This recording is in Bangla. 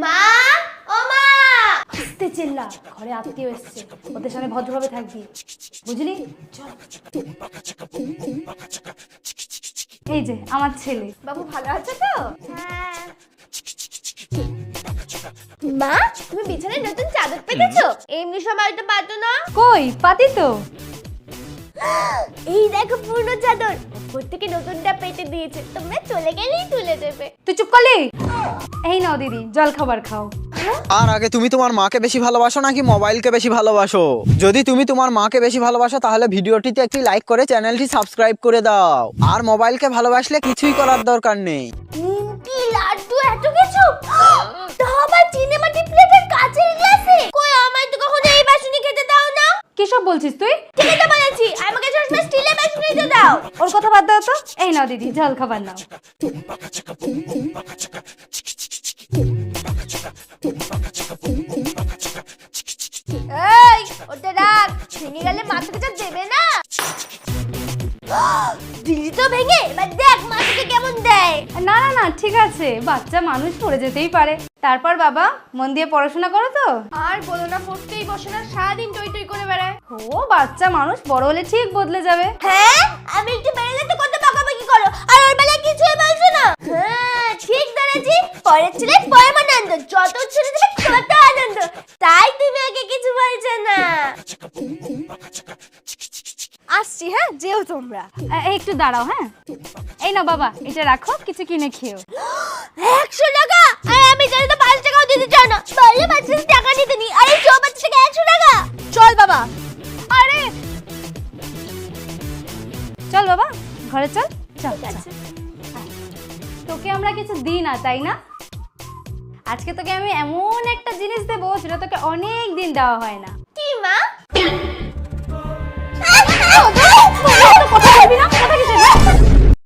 মা, ও মা, আস্তে চিল্লা, ঘরে আত্মীয় এসছে, ওদের সামনে ভদ্রভাবে থাকবি, বুঝলি? চল। এই যে আমার ছেলে। বাবু ভালো আছে তো? হ্যাঁ। মা, তুমি বিছানায় নতুন চাদর পেতেছো? এমনি সময় তো পাতো না। কই পাতি তো। এই দেখো পুরনো চাদর, উপর থেকে নতুনটা পেতে দিয়েছে, তোমরা চলে গেলেই তুলে দেবে। তুই চুপ করলি? এই নাও দিদি, জল খাবার খাও। আর আগে তুমি তোমার মাকে বেশি ভালোবাসো নাকি মোবাইলকে বেশি ভালোবাসো? যদি তুমি তোমার মাকে বেশি ভালোবাসো তাহলে ভিডিওটিতে একটি লাইক করে চ্যানেলটি সাবস্ক্রাইব করে দাও। আর মোবাইলকে ভালোবাসলে কিছুই করার দরকার নেই। নিমকি, লাড্ডু, এত কিছু, তা আবার চিনেমাটি প্লেটের কাচের গ্লাসে। কই, আমায় তো কখনো এই বাসনে খেতে দাও না। কি সব বলছিস তুই? ঠিকই তো বলেছি, আমাকে সবসময় স্টিলের বাসনেই দাও। ওর কথা বাদ দাও তো। এই নাও দিদি, জল খাবার নাও। এই, ওটা রাখ, ভেঙে গেলে মাথাকে যা দেবে না। দিলি তো ভেঙে, এবার দেখ মাথাকে কেমন দেয়। না না না, ঠিক আছে, বাচ্চা মানুষ পড়ে যেতেই পারে। তারপর বাবা, মন দিয়ে পড়াশোনা করো তো? আর বলো না, পড়তেই বসে না, সারাদিন টই টই করে বেড়ায়। ও বাচ্চা মানুষ, বড় হলে ঠিক বদলে যাবে। হ্যাঁ, আমি একটু বেড়ালে তো কত বকাবকি করো, আর ওর বেলায় কিছুই বলছো না। হ্যাঁ, ঠিক ধরেছি, পরের ছেলে পরমানন্দ, যত ছেড়ে দেবে তত আনন্দ, তাই তুমি আগে কিছু বলছো না। আসছি, হ্যাঁ, যেও তোমরা। একটু দাঁড়াও, হ্যাঁ। এই না বাবা, এটা রাখো, কিছু কিনে খেও। 100 টাকা? আর আমি জানি তো 5 টাকাও দিতে চাও না, বললে বাচ্চাদের টাকা নিতে নি, আর এই চৌবাচ্চা থেকে 100 টাকা। চল বাবা। আরে চল বাবা, ঘরে চল। চল ঠিক আছে। তোকে আমরা কিছু দিই না, তাই না? আজকে তোকে আমি এমন একটা জিনিস দেবো যেটা তোকে অনেক দিন দেওয়া হয় না।